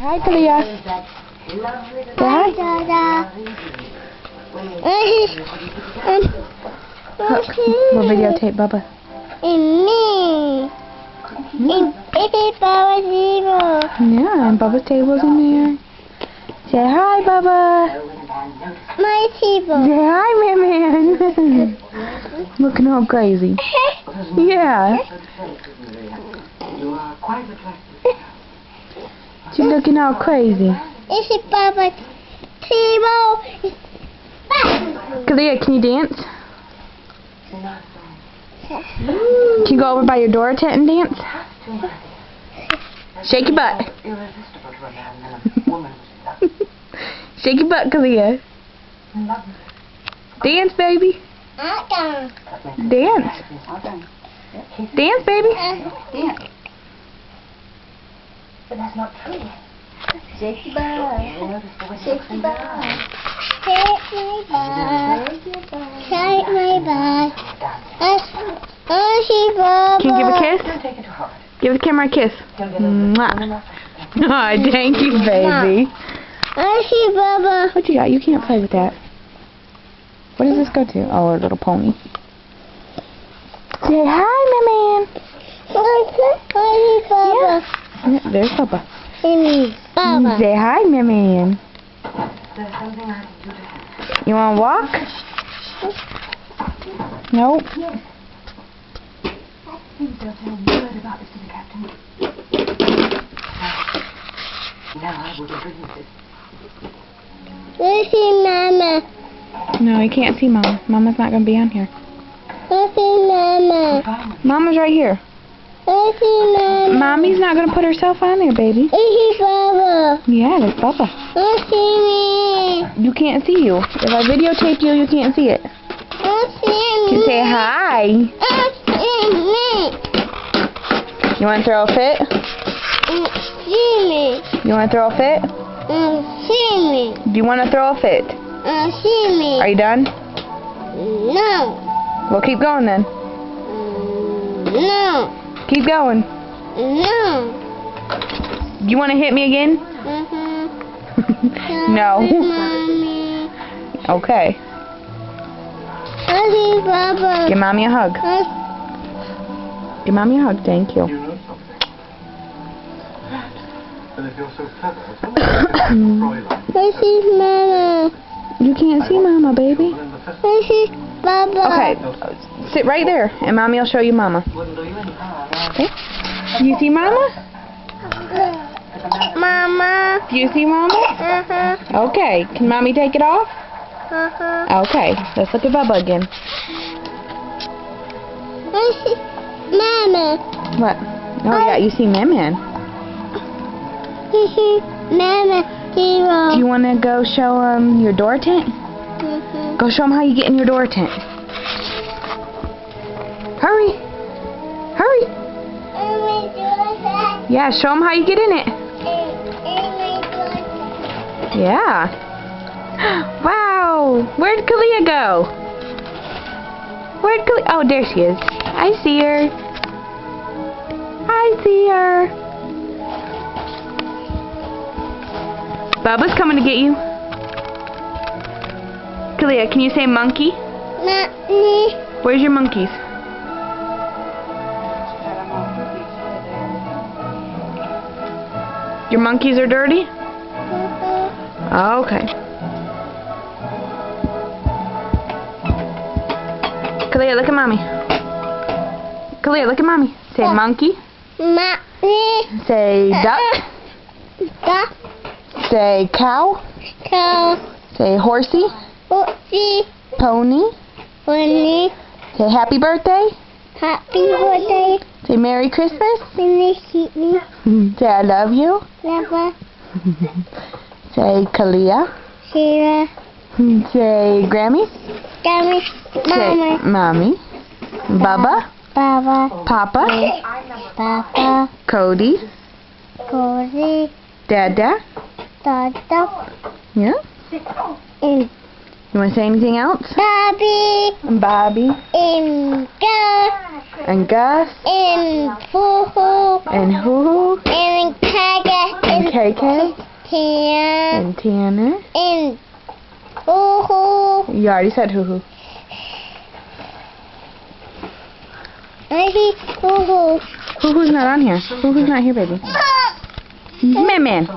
hi, Kalia. Say hi. We'll videotape Bubba. And me. And Bubba's table. Yeah, and Bubba's table's in there. Say hi, Bubba. My table. Say hi, man. Looking all crazy. Yeah. She's looking all crazy. This is Bubba's table. Kalia, can you dance? Can you go over by your door tent and dance? Shake your butt. Shake your butt, Kalia. Dance, baby. Dance. Dance, baby. Dance. But that's not true. Shake your butt. Shake your butt. Shake my butt. Can you give a kiss? Give the camera a kiss. Mwah. Oh, thank you, baby. I see Bubba. What you got? You can't play with that. What does this go to? Oh, a little pony. Say hi, my man. I see Bubba. Yeah, there's Bubba. Bubba. Say hi, my man. You want to walk? Nope. I see Mama. No, you can't see Mama. Mama's not going to be on here. I see Mama. Mama's right here. I see Mama. Mommy's not going to put herself on there, baby. I see Bubba. Yeah, there's Bubba. I see me. You can't see you. If I videotape you, you can't see it. I see me. You can say hi. I see me. You want to throw a fit? See me. You want to throw a fit? See me. Do you want to throw a fit? See me. Are you done? No. Well, keep going then. No. Keep going. No. Do you want to hit me again? No. Mommy. Okay. I see Bubba. Give Mommy a hug. Give Mommy a hug. Thank you. I see Mama. You can't see Mama, baby. I see Bubba. Okay. Sit right there, and Mommy will show you Mama. Okay. Do you see Mama? Mama. Do you see Mama? Okay. Can Mommy take it off? Okay. Let's look at Bubba again. I see Mama. What? Oh, yeah. You see Man. I see Mama. Zero. Do you want to go show your door tent? Go show them how you get in your door tent. Hurry. Hurry. Yeah, show them how you get in it. Yeah. Wow. Where'd Kalia go? Where'd Kalia? Oh, there she is. I see her. I see her. Bubba's coming to get you. Kalia, can you say monkey? Mommy. Where's your monkeys? Your monkeys are dirty? Okay. Kalia, look at Mommy. Kalia, look at Mommy. Say monkey. Mommy. Say duck. Duck. Say cow. Cow. Say horsey. Horsey. Pony. Pony. Say happy birthday. Happy birthday. Say Merry Christmas. Merry Christmas. Say I love you. Lava. Say Kalia. Sarah. Say Grammy. Grammy. Say Mama. Mommy. Bubba. Baba. Papa. Papa. Cody. Cody. Dada. Dada. Yeah. And You want to say anything else? Bobby. And Bobby. And Gus. And Gus. And Foo-Hoo. And Hoo-Hoo. And Kaga. And KK. Tia. And Tiana. And Hoo-Hoo. You already said Hoo-Hoo. I see Hoo-Hoo. Hoo-Hoo's not on here. Hoo-Hoo's not here, baby. Man.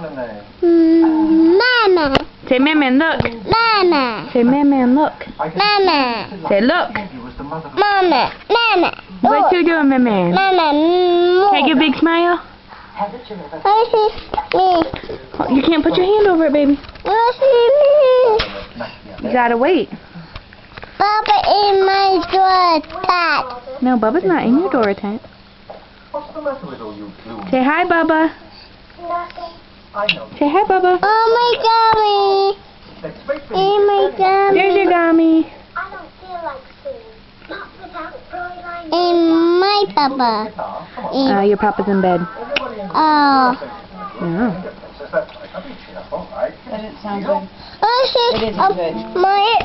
Mama. Say Man, look. Mama. Say Man, look. Mama. Say look. Mama. Mama. What you doing, Man? Mama. Take a big smile. I see me. You can't put your hand over it, baby. I see me. You gotta wait. Baba in my door tat. No, Bubba's not in your door tent. What's the matter with all you blue? Say hi, Bubba. I know. Say hi, Bubba. Oh my gummy. Let's make Oh my gummy. There's your gummy. I don't feel like singing. Not without Fräulein. In my Baba. Come on. In, Your papa's in bed. oh. Yeah. That's right. I think she's all right. Doesn't sound good. I see It isn't good. my